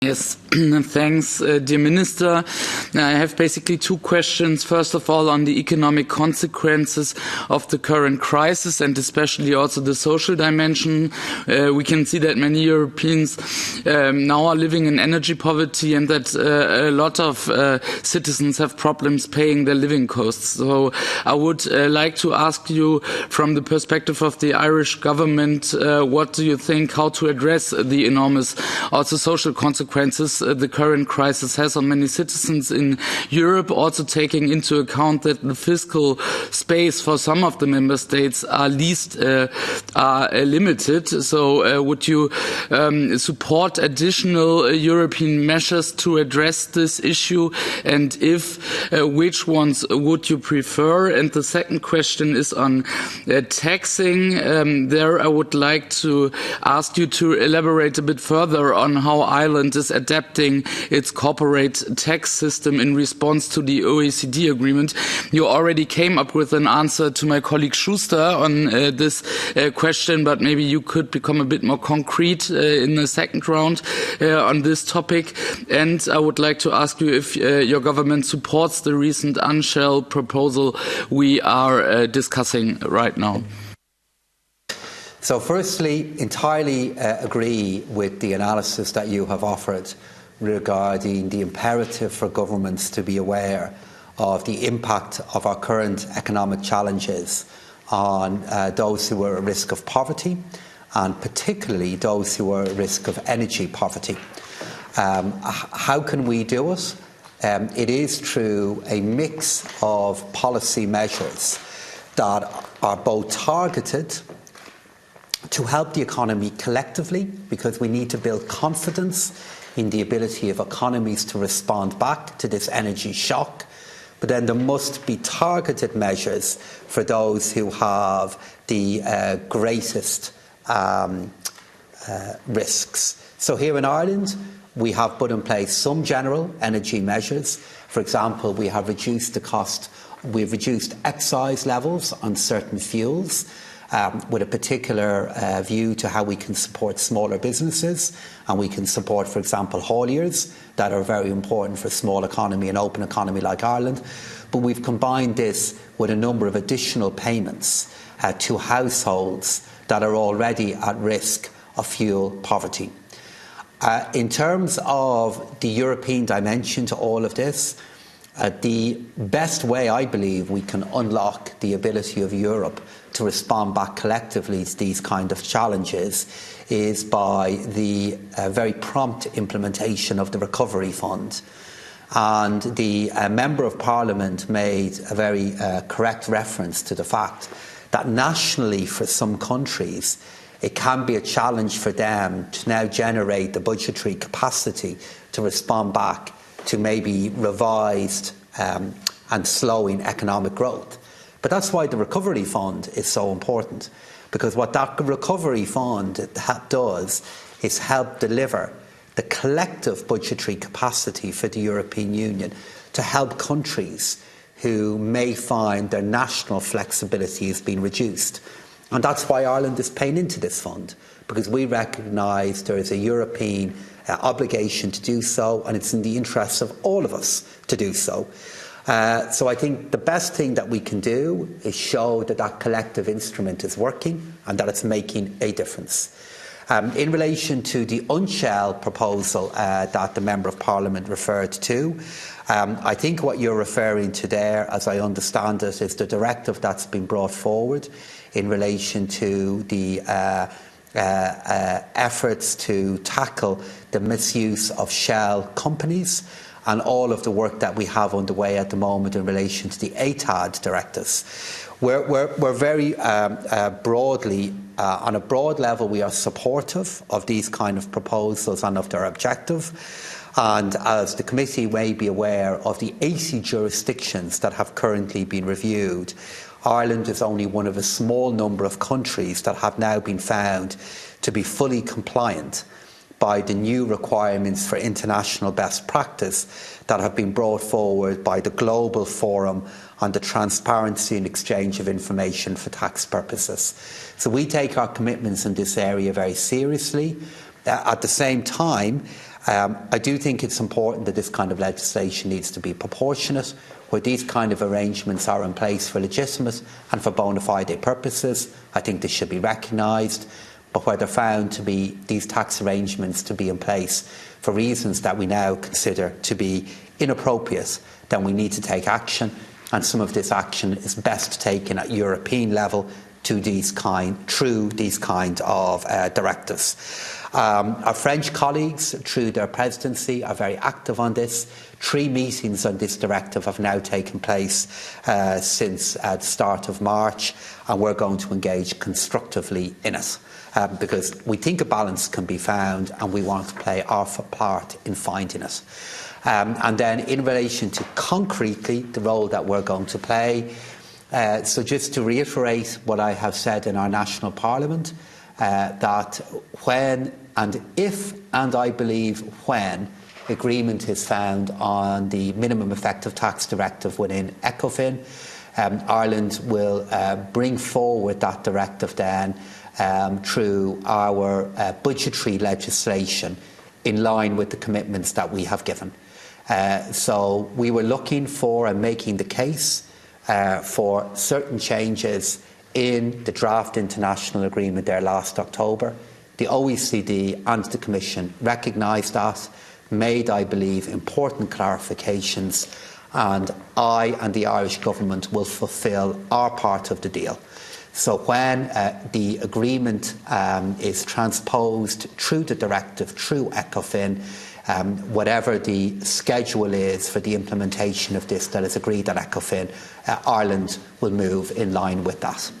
Yes, thanks, dear Minister. I have basically two questions. First of all, on the economic consequences of the current crisis and especially also the social dimension. We can see that many Europeans now are living in energy poverty and that a lot of citizens have problems paying their living costs. So I would like to ask you, from the perspective of the Irish government, what do you think, how to address the enormous also social consequences the current crisis has on many citizens in Europe, also taking into account that the fiscal space for some of the member states are limited. So would you support additional European measures to address this issue, and if which ones would you prefer? And the second question is on taxing. There I would like to ask you to elaborate a bit further on how Ireland is adapting its corporate tax system in response to the OECD agreement. You already came up with an answer to my colleague Schuster on this question, but maybe you could become a bit more concrete in the second round on this topic. And I would like to ask you if your government supports the recent Unshell proposal we are discussing right now. So firstly, entirely agree with the analysis that you have offered regarding the imperative for governments to be aware of the impact of our current economic challenges on those who are at risk of poverty, and particularly those who are at risk of energy poverty. How can we do it? It is through a mix of policy measures that are both targeted to help the economy collectively, because we need to build confidence in the ability of economies to respond back to this energy shock. But then there must be targeted measures for those who have the greatest risks. So here in Ireland, we have put in place some general energy measures. For example, we have reduced the cost, we've reduced excise levels on certain fuels, with a particular view to how we can support smaller businesses, and we can support, for example, hauliers that are very important for a small economy, an open economy like Ireland. But we've combined this with a number of additional payments to households that are already at risk of fuel poverty. In terms of the European dimension to all of this, the best way, I believe, we can unlock the ability of Europe to respond back collectively to these kind of challenges is by the very prompt implementation of the Recovery Fund. And the Member of Parliament made a very correct reference to the fact that nationally for some countries it can be a challenge for them to now generate the budgetary capacity to respond back to maybe revised and slowing economic growth. But that's why the Recovery Fund is so important, because what that Recovery Fund does is help deliver the collective budgetary capacity for the European Union to help countries who may find their national flexibility has been reduced. And that's why Ireland is paying into this fund, because we recognise there is a European obligation to do so, and it's in the interests of all of us to do so. So I think the best thing that we can do is show that that collective instrument is working and that it's making a difference. In relation to the Unshell proposal that the Member of Parliament referred to, I think what you're referring to there, as I understand it, is the directive that's been brought forward in relation to the efforts to tackle the misuse of shell companies, and all of the work that we have underway at the moment in relation to the ATAD directives. We're very broadly, on a broad level, we are supportive of these kind of proposals and of their objective. And as the committee may be aware of the 80 jurisdictions that have currently been reviewed, Ireland is only one of a small number of countries that have now been found to be fully compliant by the new requirements for international best practice that have been brought forward by the Global Forum on the Transparency and Exchange of Information for Tax Purposes. So we take our commitments in this area very seriously. At the same time, I do think it's important that this kind of legislation needs to be proportionate, where these kind of arrangements are in place for legitimate and for bona fide purposes. I think this should be recognised, but where they're found to be these tax arrangements to be in place for reasons that we now consider to be inappropriate, then we need to take action, and some of this action is best taken at European level through these kind of directives. Our French colleagues, through their presidency, are very active on this. 3 meetings on this directive have now taken place since the start of March, and we're going to engage constructively in it. Because we think a balance can be found, and we want to play our part in finding it. And then in relation to concretely the role that we're going to play, so just to reiterate what I have said in our national parliament, that when and if, and I believe when, agreement is found on the minimum effective tax directive within ECOFIN, Ireland will bring forward that directive then through our budgetary legislation in line with the commitments that we have given. So we were looking for and making the case for certain changes in the draft international agreement there last October. The OECD and the Commission recognised that, made, I believe, important clarifications, and I and the Irish Government will fulfil our part of the deal. So when the agreement is transposed through the directive, through ECOFIN, whatever the schedule is for the implementation of this that is agreed at ECOFIN, Ireland will move in line with that.